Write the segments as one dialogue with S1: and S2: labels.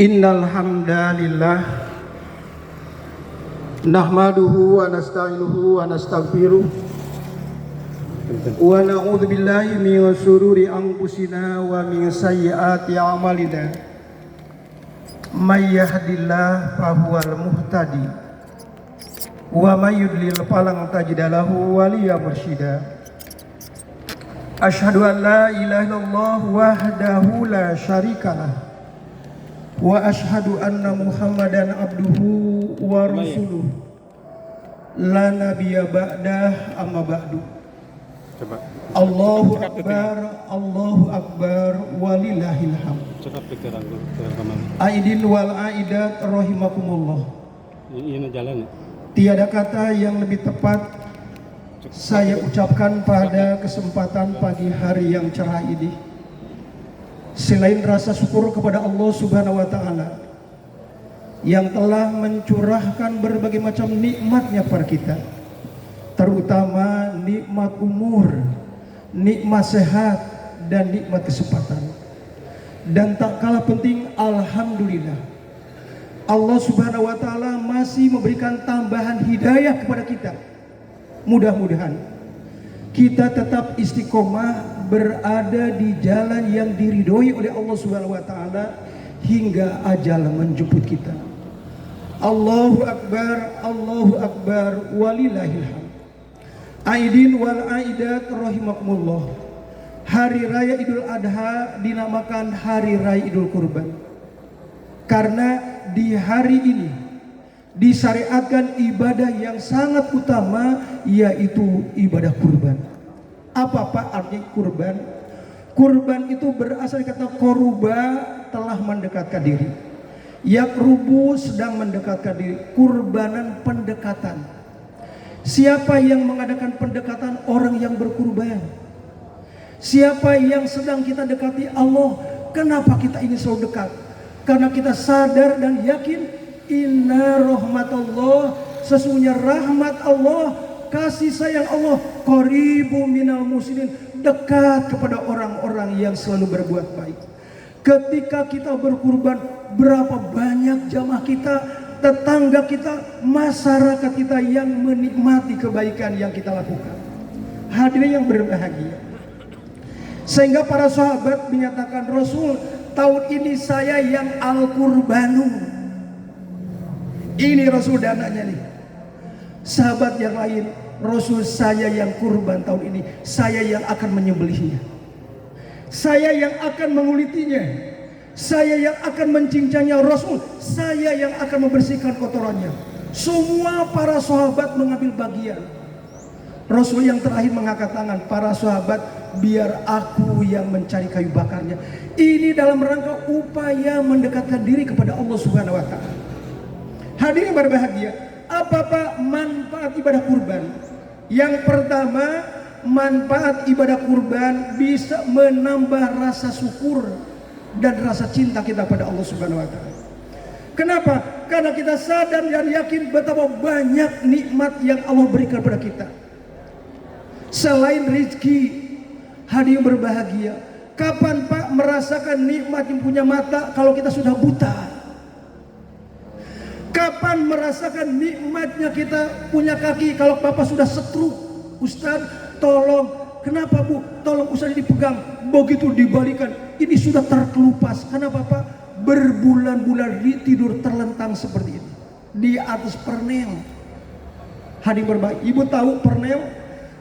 S1: Innal hamdalillah nahmaduhu wa nasta'inuhu wa nastaghfiruh wa na'udzu billahi min shururi anfusina wa min sayyiati a'malina. May yahdihillahu fahuwal muhtadi wa may yudlil falan tajida lahu waliyyan mursyida. Asyhadu an la ilaha illallah wahdahu la syarikalah wa asyhadu anna Muhammadan abduhu wa rasuluh la nabiyya ba'dah amma ba'du. Allahu akbar walillahil hamd. Aidin wal aidat rahimakumullah. Tiada kata yang lebih tepat saya ucapkan pada kesempatan pagi hari yang cerah ini selain rasa syukur kepada Allah Subhanahu wa taala yang telah mencurahkan berbagai macam nikmatnya pada kita, terutama nikmat umur, nikmat sehat, dan nikmat kesempatan. Dan tak kalah penting, alhamdulillah Allah Subhanahu wa taala masih memberikan tambahan hidayah kepada kita. Mudah-mudahan kita tetap istiqomah berada di jalan yang diridhoi oleh Allah Subhanahu wa taala hingga ajal menjemput kita. Allahu akbar walillahil hamd. Aidin wal aidat rahimakumullah. Hari raya Idul Adha dinamakan hari raya Idul Kurban karena di hari ini disyariatkan ibadah yang sangat utama, yaitu ibadah kurban. Apa Pak arti kurban? Kurban itu berasal dari kata koruba, telah mendekatkan diri. Yakrubu, sedang mendekatkan diri. Kurbanan, pendekatan. Siapa yang mengadakan pendekatan? Orang yang berkurban. Siapa yang sedang kita dekati? Allah. Kenapa kita ini selalu dekat? Karena kita sadar dan yakin inna rahmatullah, sesungguhnya rahmat Allah, kasih sayang Allah, qaribu minal muslimin, dekat kepada orang-orang yang selalu berbuat baik. Ketika kita berkurban, berapa banyak jamaah kita, tetangga kita, masyarakat kita yang menikmati kebaikan yang kita lakukan. Hadirin yang berbahagia, sehingga para sahabat menyatakan, Rasul, tahun ini saya yang al-qurbanu. Ini Rasul dananya nih. Sahabat yang lain, Rasul, saya yang kurban tahun ini, saya yang akan menyembelihnya, saya yang akan mengulitinya, saya yang akan mencincangnya. Rasul, saya yang akan membersihkan kotorannya. Semua para sahabat mengambil bagian. Rasul yang terakhir mengangkat tangan, para sahabat, biar aku yang mencari kayu bakarnya. Ini dalam rangka upaya mendekatkan diri kepada Allah Subhanahu wa taala. Hadirin berbahagia, apa manfaat ibadah kurban? Yang pertama, manfaat ibadah kurban bisa menambah rasa syukur dan rasa cinta kita pada Allah Subhanahu wa taala. Kenapa? Karena kita sadar dan yakin betapa banyak nikmat yang Allah berikan kepada kita. Selain rezeki, hadirin berbahagia, kapan Pak merasakan nikmat yang punya mata kalau kita sudah buta? Kapan merasakan nikmatnya kita punya kaki kalau Bapak sudah stroke? Ustaz, tolong, kenapa Bu? Tolong Ustaz dipegang. Begitu dibalikan, ini sudah terkelupas. Kenapa Pak? Berbulan-bulan tidur terlentang seperti ini di atas pernel. Hadirin berbahagia, Ibu tahu pernel?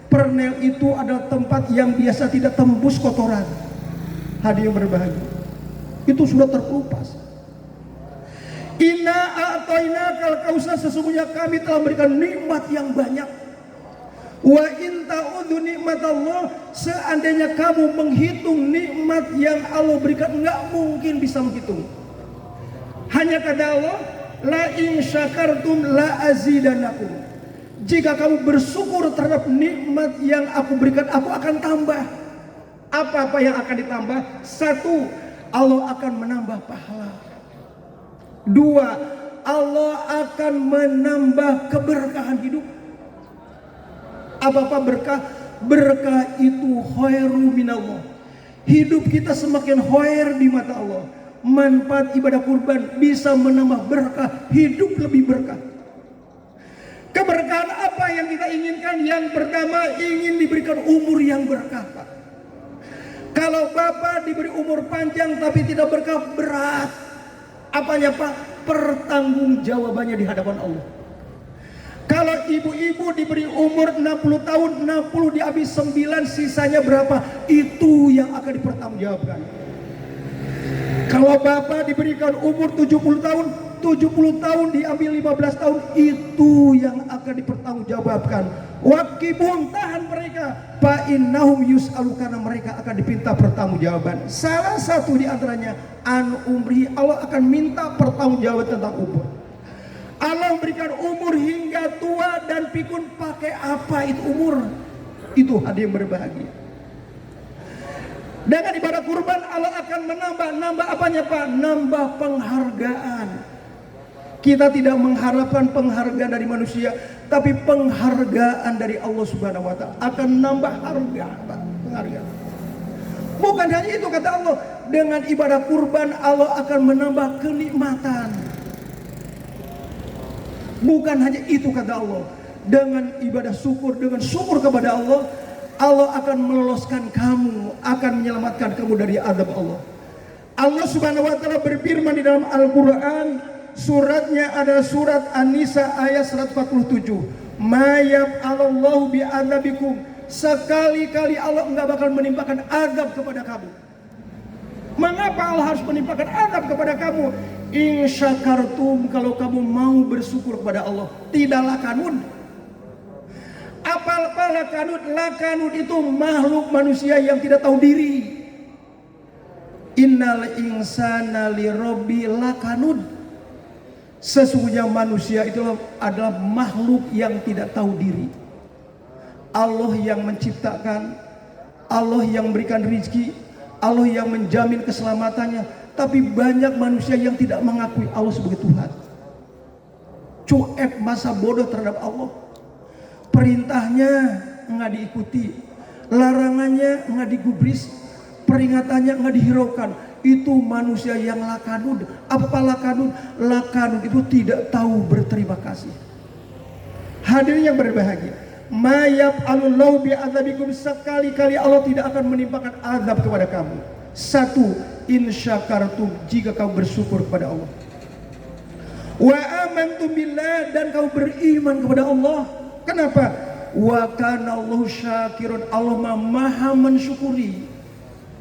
S1: Pernel itu adalah tempat yang biasa tidak tembus kotoran. Hadirin berbahagia, itu sudah terkelupas. Inna a'tayna kal kausar, sesungguhnya kami telah memberikan nikmat yang banyak. Wa in ta'udhu nikmat Allah, seandainya kamu menghitung nikmat yang Allah berikan, enggak mungkin bisa menghitung. Hanya kata Allah, la in syakartum la azidanakum. Jika kamu bersyukur terhadap nikmat yang aku berikan, aku akan tambah. Apa-apa yang akan ditambah? Satu, Allah akan menambah pahala. Dua, Allah akan menambah keberkahan hidup. Apa berkah? Berkah itu khairu minallah. Hidup kita semakin khair di mata Allah. manfaat ibadah kurban bisa menambah berkah, hidup lebih berkah. Keberkahan apa yang kita inginkan? Yang pertama, ingin diberikan umur yang berkah, Pak. Kalau Bapak diberi umur panjang tapi tidak berkah, berat. Apanya, Pak? Pertanggungjawabannya di hadapan Allah. Kalau ibu-ibu diberi umur 60 tahun, 60 dihabis 9, sisanya berapa? Itu yang akan dipertanggungjawabkan. Kalau Bapak diberikan umur 70 tahun, 70 tahun diambil 15 tahun, itu yang akan dipertanggungjawabkan. Waqibun, tahan mereka, fa innahum yus'alu, karena mereka akan dipinta pertanggungjawaban. Salah satu di antaranya an umri, Allah akan minta pertanggungjawaban tentang umur. Allah memberikan umur hingga tua dan pikun, pakai apa itu umur? Itu hadiah yang berbahagia. Dengan ibadah kurban Allah akan menambah apanya, Pak? Nambah penghargaan. Kita tidak mengharapkan penghargaan dari manusia, tapi penghargaan dari Allah Subhanahu wa Ta'ala akan nambah harga, Pak, penghargaan. Bukan hanya itu, kata Allah, dengan ibadah kurban Allah akan menambah kenikmatan. Bukan hanya itu, kata Allah, dengan ibadah syukur, dengan syukur kepada Allah, Allah akan meloloskan kamu, akan menyelamatkan kamu dari azab Allah. Allah Subhanahu wa Ta'ala berfirman di dalam Al-Qur'an, suratnya adalah surat An-Nisa ayat 147. Mayab Allahu bi'adzabikum, sekali-kali Allah enggak bakal menimpakan azab kepada kamu. Mengapa Allah harus menimpakan azab kepada kamu? In syakartum, kalau kamu mau bersyukur kepada Allah. Tidak lakanun. Apa lakanun? Lakanun itu makhluk manusia yang tidak tahu diri. Innal insana lirabbi lakanun. Sesungguhnya manusia itu adalah makhluk yang tidak tahu diri. Allah yang menciptakan, Allah yang memberikan rezeki, Allah yang menjamin keselamatannya. Tapi banyak manusia yang tidak mengakui Allah sebagai Tuhan. Cuek, masa bodoh terhadap Allah. Perintahnya nggak diikuti, larangannya nggak digubris, peringatannya nggak dihiraukan. Itu manusia yang lakanud. Apa lakanud? Lakanud itu tidak tahu berterima kasih. Hadirin yang berbahagia, mayab alullahu bi'adzabikum, sekali-kali Allah tidak akan menimpakan azab kepada kamu. Satu, in syakartum, jika kamu bersyukur kepada Allah. Wa amantum billah, dan kamu beriman kepada Allah. Kenapa? Wa kana Allahu syakirun, Allah maha mensyukuri,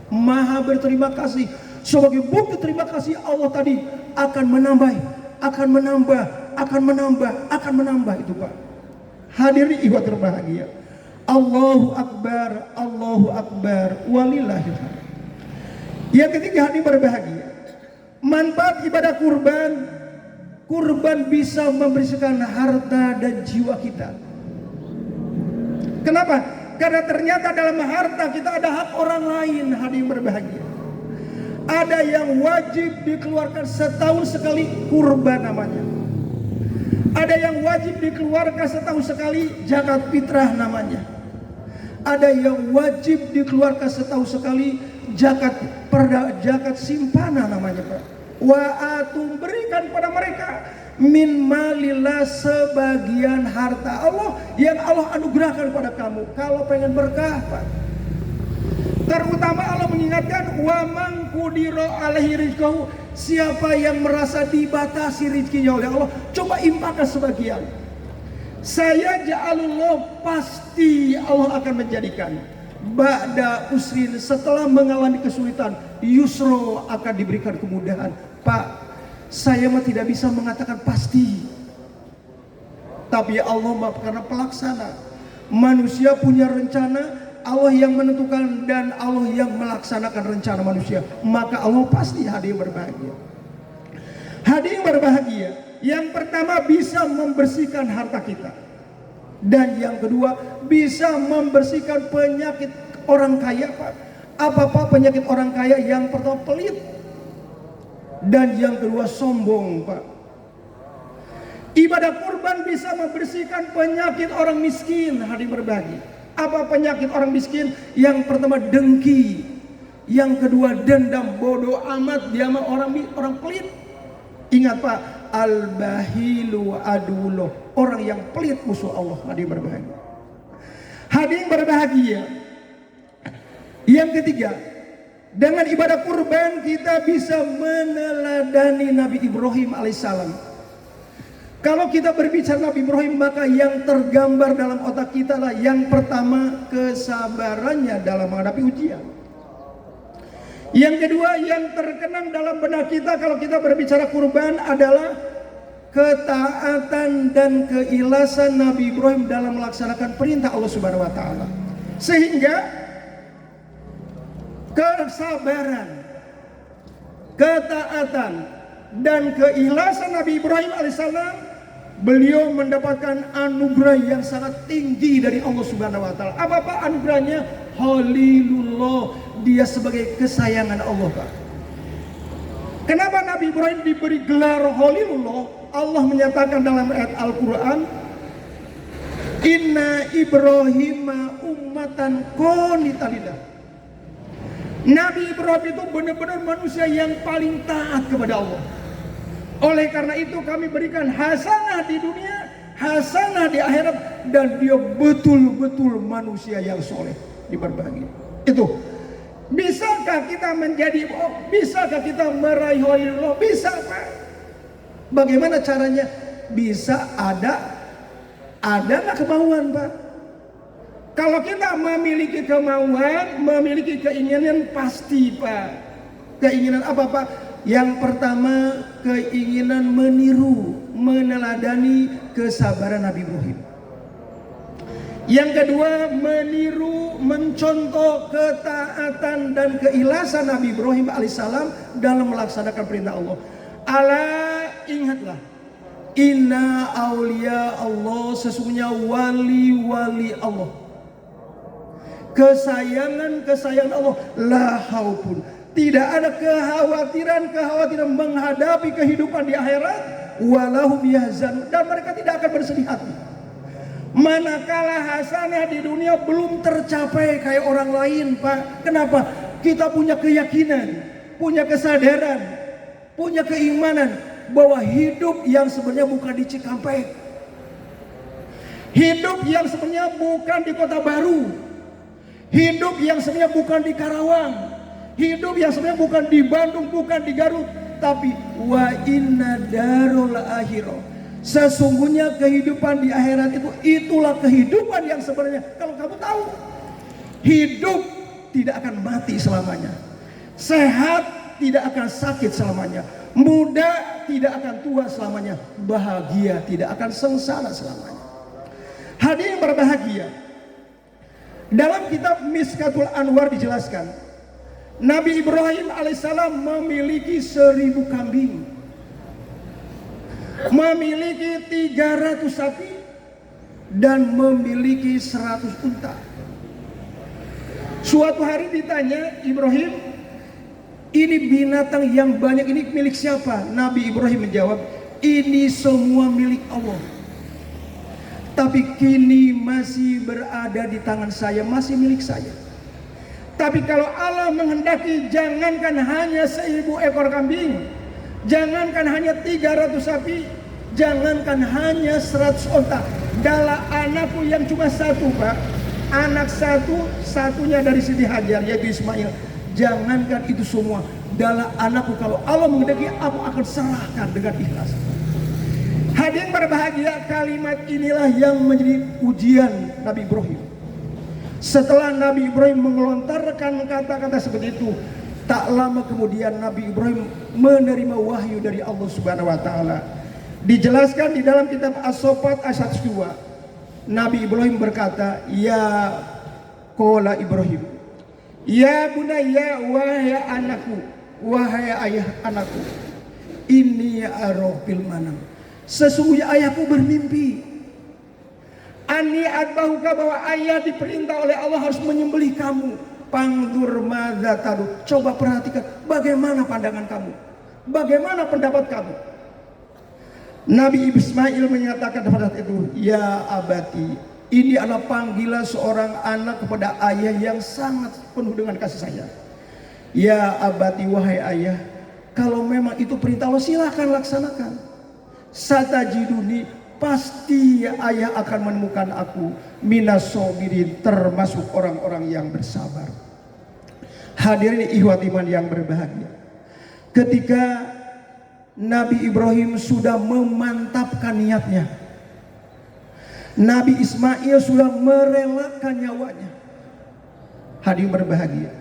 S1: maha berterima kasih. Sebagai bukti terima kasih Allah tadi akan menambah itu, Pak. Hadirin ibu terbahagia, Allahu Akbar walillahil hamd. Yang ketiga, hadirin berbahagia, manfaat ibadah kurban bisa membersihkan harta dan jiwa kita. Kenapa? Karena ternyata dalam harta kita ada hak orang lain. Hadirin berbahagia, ada yang wajib dikeluarkan setahun sekali, kurban namanya. Ada yang wajib dikeluarkan setahun sekali, zakat fitrah namanya. Ada yang wajib dikeluarkan setahun sekali, zakat simpanan namanya, Pak. Wa atum, berikan pada mereka min malillah, sebagian harta Allah yang Allah anugerahkan pada kamu. Kalau pengen berkah, Pak, terutama Allah mengingatkan, wa man qudira alaihi rizqahu, siapa yang merasa dibatasi rezekinya oleh Allah, coba infakkan sebagian. Saya ja'alullah, pasti Allah akan menjadikan ba'da usrin, setelah mengalami kesulitan, yusro, akan diberikan kemudahan. Pak, saya mah tidak bisa mengatakan pasti, tapi Allah mah karena pelaksana. Manusia punya rencana, Allah yang menentukan, dan Allah yang melaksanakan rencana manusia. Maka Allah pasti hadir berbahagia. Hadir berbahagia, yang pertama bisa membersihkan harta kita, dan yang kedua bisa membersihkan penyakit orang kaya, Pak. Apa penyakit orang kaya? Yang pertama pelit, dan yang kedua sombong, Pak. Ibadah kurban bisa membersihkan penyakit orang miskin. Hadir berbahagia. Apa penyakit orang miskin? Yang pertama dengki, Yang kedua dendam, bodoh amat, dia mah orang pelit. Ingat Pak, al-bahilu adullah, orang yang pelit musuh Allah. Hadirin berbahagia. Hadirin berbahagia. Yang ketiga, dengan ibadah kurban kita bisa meneladani Nabi Ibrahim alaihissalam. Kalau kita berbicara Nabi Ibrahim, maka yang tergambar dalam otak kita lah yang pertama kesabarannya dalam menghadapi ujian. Yang kedua yang terkenang dalam benak kita kalau kita berbicara kurban adalah ketaatan dan keikhlasan Nabi Ibrahim dalam melaksanakan perintah Allah Subhanahu wa taala. Sehingga kesabaran, ketaatan dan keikhlasan Nabi Ibrahim alaihissalam, beliau mendapatkan anugerah yang sangat tinggi dari Allah Subhanahu wa taala. Apa anugerahnya? Khalilullah, dia sebagai kesayangan Allah, Pak. Kenapa Nabi Ibrahim diberi gelar Khalilullah? Allah menyatakan dalam ayat Al-Qur'an, Inna Ibrahima ummatan qanitan lillah. Nabi Ibrahim itu benar-benar manusia yang paling taat kepada Allah. Oleh karena itu kami berikan hasanah di dunia, hasanah di akhirat, dan dia betul-betul manusia yang soleh. Diberbagi. Itu. Bisakah kita menjadi, bisakah kita meraih Khalilullah? Bisa, Pak. Bagaimana caranya? Bisa, ada nggak kemauan, Pak? Kalau kita memiliki kemauan, memiliki keinginan, pasti, Pak. Keinginan apa, Pak? Yang pertama, keinginan meniru, meneladani kesabaran Nabi Ibrahim. Yang kedua, meniru, mencontoh ketaatan dan keikhlasan Nabi Ibrahim alaihissalam dalam melaksanakan perintah Allah. Ala, ingatlah, inna aulia Allah, sesungguhnya wali-wali Allah, kesayangan Allah, la khaufun, tidak ada kekhawatiran menghadapi kehidupan di akhirat, walahum yahzanun, dan mereka tidak akan bersedih hati. Manakala hasanah di dunia belum tercapai kayak orang lain, Pak. Kenapa? Kita punya keyakinan, punya kesadaran, punya keimanan bahwa hidup yang sebenarnya bukan di Cikampek, hidup yang sebenarnya bukan di Kota Baru, hidup yang sebenarnya bukan di Karawang, hidup yang sebenarnya bukan di Bandung, bukan di Garut, tapi wa inna darul akhirah. Sesungguhnya kehidupan di akhirat itu, itulah kehidupan yang sebenarnya. Kalau kamu tahu, hidup tidak akan mati selamanya, sehat tidak akan sakit selamanya, muda tidak akan tua selamanya, bahagia tidak akan sengsara selamanya. Hadirin berbahagia, dalam kitab Miskatul Anwar dijelaskan, Nabi Ibrahim alaihissalam memiliki 1000 kambing, memiliki 300 sapi, dan memiliki 100 unta. Suatu hari ditanya Ibrahim, ini binatang yang banyak ini milik siapa? Nabi Ibrahim menjawab, ini semua milik Allah, tapi kini masih berada di tangan saya, masih milik saya. Tapi kalau Allah menghendaki, jangankan hanya 1000 ekor kambing, jangankan hanya 300 sapi, jangankan hanya 100 onta, dala anakku yang cuma satu, Pak, anak satunya dari Siti Hajar, yaitu Ismail, jangankan itu semua, dala anakku kalau Allah menghendaki, aku akan serahkan dengan ikhlas. Hadirin berbahagia, kalimat inilah yang menjadi ujian Nabi Ibrahim. Setelah Nabi Ibrahim mengelontarkan kata-kata seperti itu, tak lama kemudian Nabi Ibrahim menerima wahyu dari Allah Subhanahu wa taala. Dijelaskan di dalam kitab As-Saffat ayat 2. Nabi Ibrahim berkata, "Ya qala Ibrahim, ya bunayya, wahai anakku, wahai ayah anakku, inni ara fil manam." Sesungguhnya ayahku bermimpi. Ani adbahuka, bahwa ayah diperintah oleh Allah harus menyembelih kamu. Pangdur madza tadu, coba perhatikan bagaimana pandangan kamu, bagaimana pendapat kamu. Nabi Ismail menyatakan pada saat itu, ya abati, ini adalah panggilan seorang anak kepada ayah yang sangat penuh dengan kasih sayang. Ya abati wahai ayah, kalau memang itu perintah Allah silahkan laksanakan. Satajiduni, pasti ayah akan menemukan aku minas sobirin, termasuk orang-orang yang bersabar. Hadirin ikhwat iman yang berbahagia, ketika Nabi Ibrahim sudah memantapkan niatnya, Nabi Ismail sudah merelakan nyawanya. Hadirin berbahagia,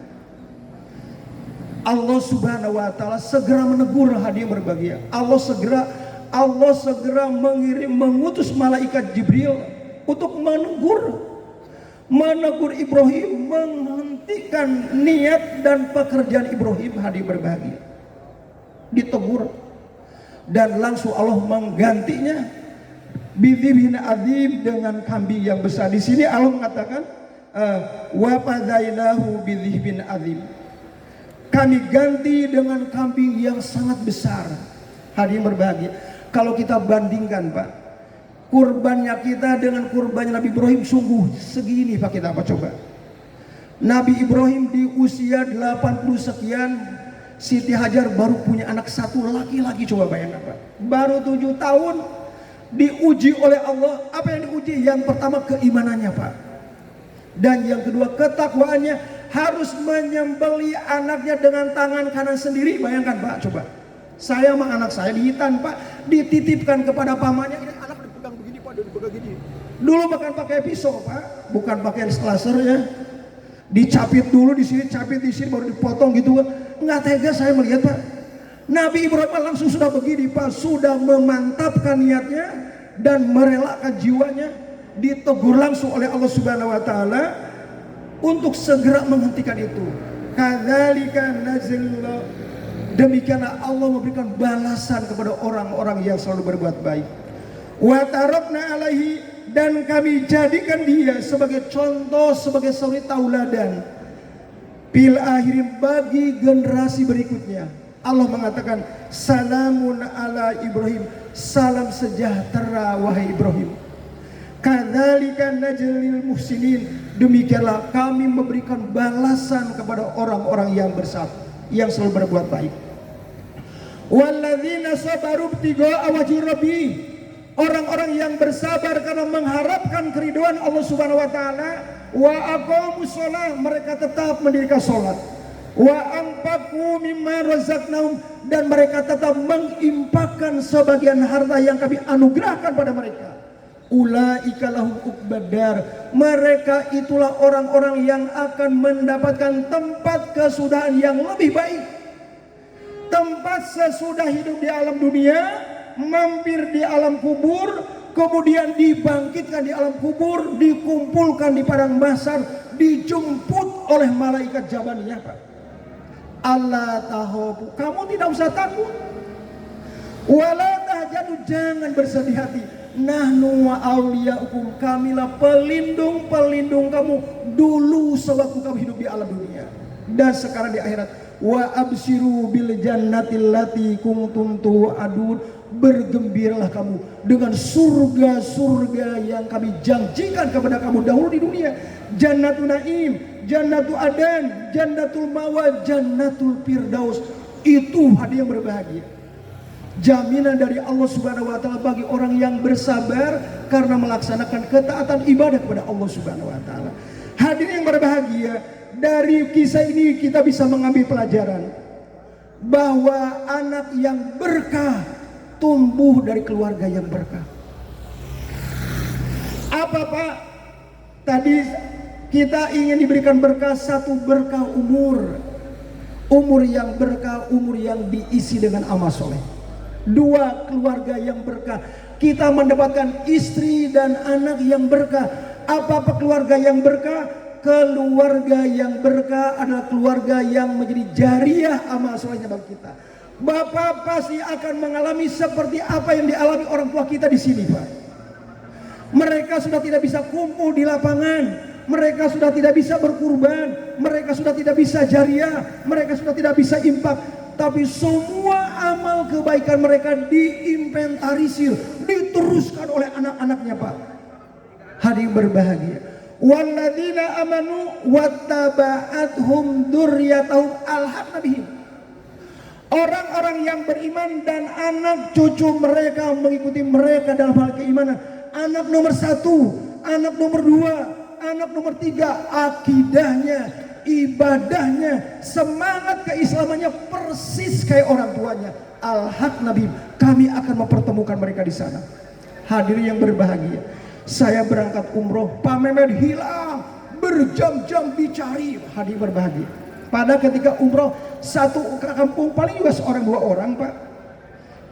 S1: Allah subhanahu wa ta'ala segera menegur. Hadirin berbahagia, Allah segera mengutus malaikat Jibril untuk menegur Ibrahim, menghentikan niat dan pekerjaan Ibrahim. Hadirin berbahagia, ditegur dan langsung Allah menggantinya bidhibhin adzim, dengan kambing yang besar. Di sini Allah mengatakan wa fadainahu bidhibhin adzim, kami ganti dengan kambing yang sangat besar. Hadirin berbahagia, kalau kita bandingkan Pak, kurbannya kita dengan kurbannya Nabi Ibrahim, sungguh segini Pak. Kita apa coba? Nabi Ibrahim di usia 80 sekian, Siti Hajar baru punya anak satu laki-laki. Coba bayangkan Pak, baru 7 tahun diuji oleh Allah. Apa yang diuji? Yang pertama keimanannya Pak, dan yang kedua ketakwaannya. Harus menyembelih anaknya dengan tangan kanan sendiri. Bayangkan Pak, coba. Saya sama anak saya dihitan Pak, dititipkan kepada pamannya. Ini anak dipegang begini Pak, dipegang gini. Dulu makan pakai pisau Pak, bukan pakai slasher ya. Dicapit dulu di sini, capit di sini, baru dipotong gitu. Nggak tega saya melihat Pak. Nabi Ibrahim langsung sudah begini Pak, sudah memantapkan niatnya dan merelakan jiwanya. Ditegur langsung oleh Allah Subhanahu wa taala untuk segera menghentikan itu. Kadzalika nazillu, demikianlah Allah memberikan balasan kepada orang-orang yang selalu berbuat baik. Wa tarakna alaihi, dan kami jadikan dia sebagai contoh, sebagai suri tauladan fil akhirin, bagi generasi berikutnya. Allah mengatakan salamun ala Ibrahim, salam sejahtera wahai Ibrahim. Kadzalika najzil muhsinin, demikianlah kami memberikan balasan kepada orang-orang yang bersabar, yang selalu berbuat baik. Walladzina sabaru ibtigha'a wajhi rabbi, orang-orang yang bersabar karena mengharapkan keridhaan Allah Subhanahu wa taala. Wa aqamus shalah, mereka tetap mendirikan salat. Wa anfaqu mimma razaqnahum, dan mereka tetap menginfakkan sebagian harta yang kami anugerahkan pada mereka. Ulaika lahum uqbadar, mereka itulah orang-orang yang akan mendapatkan tempat kesudahan yang lebih baik. Tempat sesudah hidup di alam dunia, mampir di alam kubur, kemudian dibangkitkan di alam kubur, dikumpulkan di padang mahsyar, dijemput oleh malaikat jabaniyah Pak. Allah tahobu, kamu tidak usah takut. Wala tahjanu, jangan bersedih hati. Nahnu wa awliyaukum, kamilah pelindung kamu dulu sewaktu kamu hidup di alam dunia dan sekarang di akhirat. Wa absiru bil jannatil lati kuntum tu'adun, bergembiralah kamu dengan surga-surga yang kami janjikan kepada kamu dahulu di dunia. Jannatul Naim, Jannatul Adan, Jannatul Mawa, Jannatul Firdaus. Itu hadiah yang berbahagia, jaminan dari Allah Subhanahu wa taala bagi orang yang bersabar karena melaksanakan ketaatan ibadah kepada Allah Subhanahu wa taala. Hadirin yang berbahagia, dari kisah ini kita bisa mengambil pelajaran bahwa anak yang berkah tumbuh dari keluarga yang berkah. Apa Pak? Tadi kita ingin diberikan berkah, satu berkah umur yang berkah, umur yang diisi dengan amal soleh. Dua, keluarga yang berkah, kita mendapatkan istri dan anak yang berkah. Apa keluarga yang berkah? Keluarga yang berkah adalah keluarga yang menjadi jariah amal solehnya bagi kita. Bapak pasti akan mengalami seperti apa yang dialami orang tua kita di sini Pak. Mereka sudah tidak bisa kumpul di lapangan, mereka sudah tidak bisa berkurban, mereka sudah tidak bisa jariah, mereka sudah tidak bisa infak. Tapi semua amal kebaikan mereka diinventarisir, diteruskan oleh anak-anaknya Pak. Hadirin berbahagia, Walladzina amanu wattaba'athum dzurriyyatuhum alhaqna bihim. Orang-orang yang beriman dan anak cucu mereka mengikuti mereka dalam hal keimanan. Anak nomor 1, anak nomor 2, anak nomor 3, akidahnya, ibadahnya, semangat keislamannya persis kayak orang tuanya. Alhaqna bihim, kami akan mempertemukan mereka di sana. Hadirin yang berbahagia, saya berangkat umroh, Pak Mehmet hilang, berjam-jam dicari. Hadirin berbahagia, pada ketika umroh satu kampung paling juga seorang 2 orang, Pak.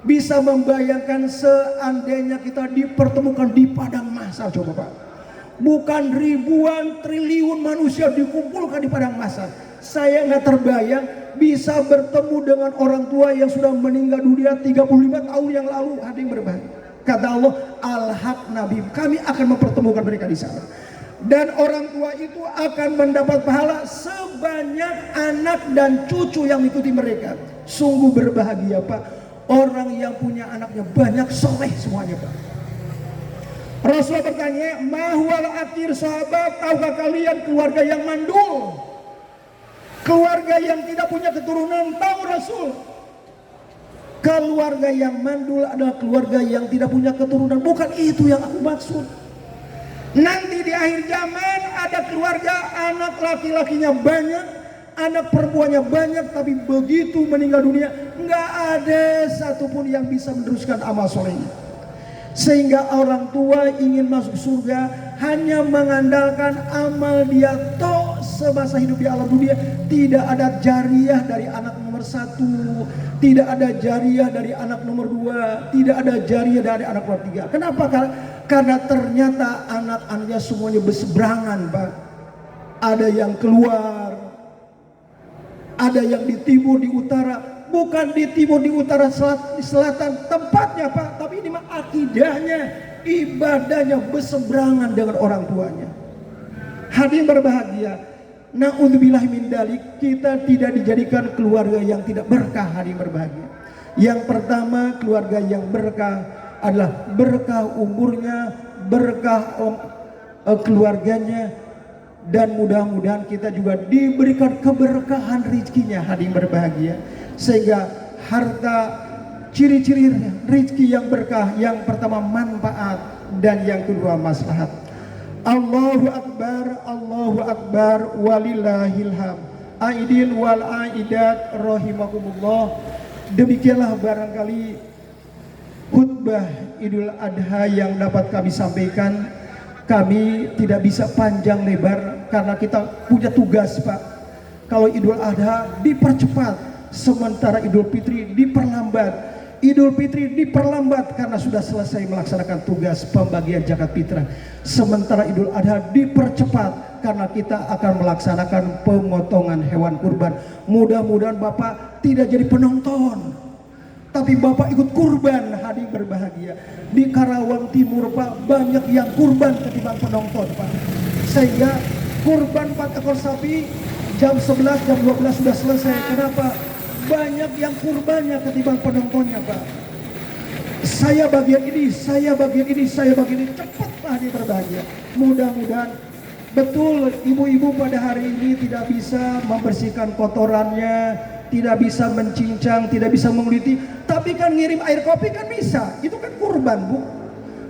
S1: Bisa membayangkan seandainya kita dipertemukan di padang mahsyar, coba Pak. Bukan ribuan triliun manusia dikumpulkan di padang mahsyar. Saya nggak terbayang bisa bertemu dengan orang tua yang sudah meninggal dunia 35 tahun yang lalu. Hadirin berbahagia, kata Allah, alhaqna bihim, kami akan mempertemukan mereka di sana. Dan orang tua itu akan mendapat pahala sebanyak anak dan cucu yang mengikuti mereka. Sungguh berbahagia, Pak, orang yang punya anaknya banyak soleh semuanya, Pak. Rasulullah bertanya, mahwal akhir sahabat, tahukah kalian keluarga yang mandul, keluarga yang tidak punya keturunan? Tahu Rasul, keluarga yang mandul adalah keluarga yang tidak punya keturunan. Bukan itu yang aku maksud. Nanti di akhir zaman ada keluarga anak laki-lakinya banyak, anak perempuannya banyak, tapi begitu meninggal dunia nggak ada satupun yang bisa meneruskan amal solehnya. Sehingga orang tua ingin masuk surga hanya mengandalkan amal dia toh semasa hidup di alam dunia. Tidak ada jariah dari anak nomor 1, tidak ada jariah dari anak nomor 2, tidak ada jariah dari anak nomor 3. Kenapa? Karena ternyata anak-anaknya semuanya berseberangan, Pak. Ada yang keluar, ada yang di timur, di utara. Bukan di timur, di utara, di selatan tempatnya, Pak. Tapi ini mah akidahnya, ibadahnya berseberangan dengan orang tuanya. Hadirin berbahagia, na'udzubillah min dalik, kita tidak dijadikan keluarga yang tidak berkah. Hadirin berbahagia, yang pertama keluarga yang berkah adalah berkah umurnya, berkah keluarganya, dan mudah-mudahan kita juga diberikan keberkahan rezekinya. Hadirin berbahagia, sehingga harta, ciri-ciri rezeki yang berkah, yang pertama manfaat, dan yang kedua maslahat. Allahu Akbar, walillahil hamd. Aidin wal aidat rahimakumullah. Demikianlah barangkali khutbah Idul Adha yang dapat kami sampaikan. Kami tidak bisa panjang lebar karena kita punya tugas, Pak. Kalau Idul Adha dipercepat, sementara Idul Fitri diperlambat. Idul Fitri diperlambat karena sudah selesai melaksanakan tugas pembagian zakat fitrah. Sementara Idul Adha dipercepat karena kita akan melaksanakan pemotongan hewan kurban. Mudah-mudahan Bapak tidak jadi penonton, tapi Bapak ikut kurban. Hadirin berbahagia, di Karawang Timur, Pak, banyak yang kurban ketimbang penonton, Pak. Sehingga kurban 4 ekor sapi jam 11, jam 12 sudah selesai. Kenapa? Banyak yang kurbannya ketimbang penontonnya, Pak. Saya bagian ini, saya bagian ini, saya bagian ini. Cepat, Pak, hadirin berbahagia. Mudah-mudahan betul ibu-ibu pada hari ini tidak bisa membersihkan kotorannya, tidak bisa mencincang, tidak bisa menguliti, tapi kan ngirim air kopi kan bisa. Itu kan kurban, Bu.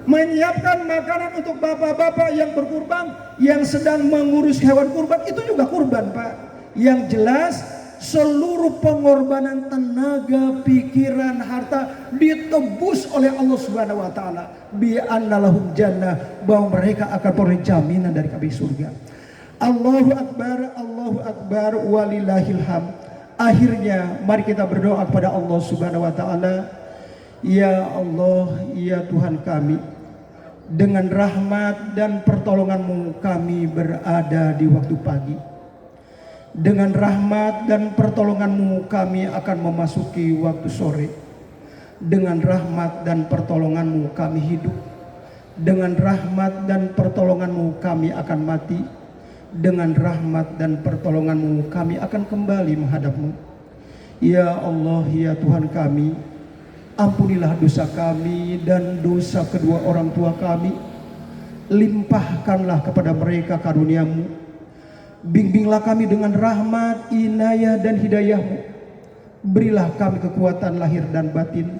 S1: Menyiapkan makanan untuk bapak-bapak yang berkurban, yang sedang mengurus hewan kurban, itu juga kurban, Pak. Yang jelas seluruh pengorbanan tenaga, pikiran, harta ditebus oleh Allah Subhanahu wa taala. Bi annalahum jannah, bahwa mereka akan peroleh jaminan dari kami surga. Allahu Akbar, walillahil hamd. Akhirnya mari kita berdoa kepada Allah Subhanahu wa taala. Ya Allah, ya Tuhan kami, dengan rahmat dan pertolongan-Mu kami berada di waktu pagi. Dengan rahmat dan pertolongan-Mu kami akan memasuki waktu sore. Dengan rahmat dan pertolongan-Mu kami hidup. Dengan rahmat dan pertolongan-Mu kami akan mati. Dengan rahmat dan pertolongan-Mu kami akan kembali menghadap-Mu. Ya Allah, ya Tuhan kami, ampunilah dosa kami dan dosa kedua orang tua kami. limpahkanlah kepada mereka karunia-Mu. Bimbinglah kami dengan rahmat, inayah dan hidayah-Mu. Berilah kami kekuatan lahir dan batin,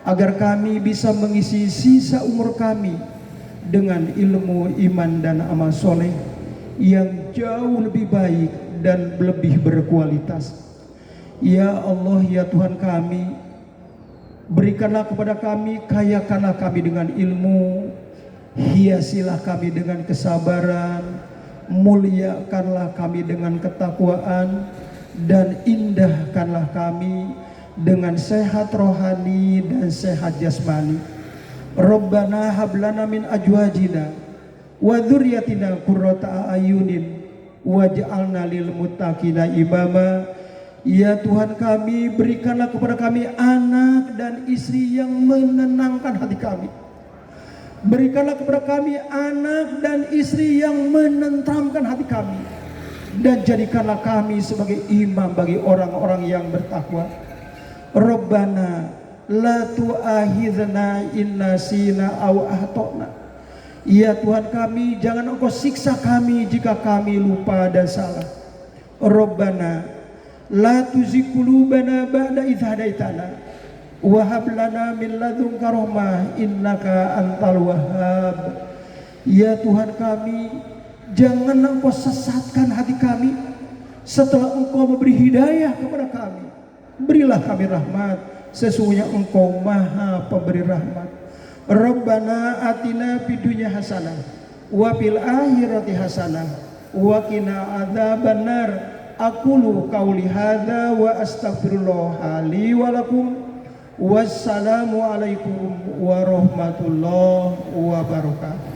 S1: agar kami bisa mengisi sisa umur kami dengan ilmu, iman dan amal soleh yang jauh lebih baik dan lebih berkualitas. Ya Allah, ya Tuhan kami, berikanlah kepada kami, kayakanlah kami dengan ilmu, hiasilah kami dengan kesabaran, muliakanlah kami dengan ketakwaan, dan indahkanlah kami dengan sehat rohani dan sehat jasmani. Rabbana hablana min ajwajina wa dzurriyyatina qurrata a'yunin waj'alna lil muttaqina imama. Ya Tuhan kami, berikanlah kepada kami anak dan istri yang menenangkan hati kami. Berikanlah kepada kami anak dan istri yang menenteramkan hati kami, dan jadikanlah kami sebagai imam bagi orang-orang yang bertakwa. Rabbana la tu'akhidhna in nasina aw akhtana. Ya Tuhan kami, jangan Engkau siksa kami jika kami lupa dan salah. Rabbana la tuzigh qulubana ba'da idh hadaitana wa hab lana min ladunka rahmah innaka antal wahhab. Ya Tuhan kami, jangan Engkau sesatkan hati kami setelah Engkau memberi hidayah kepada kami. Berilah kami rahmat, sesungguhnya Engkau Maha Pemberi rahmat. Rabbana atina fid dunya hasanah wa fil akhirati hasanah wa qina adzabannar. Aqulu qauli hadza wa astaghfirullah li wa lakum. Wassalamu alaikum warahmatullahi wabarakatuh.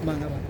S1: Bang, apa?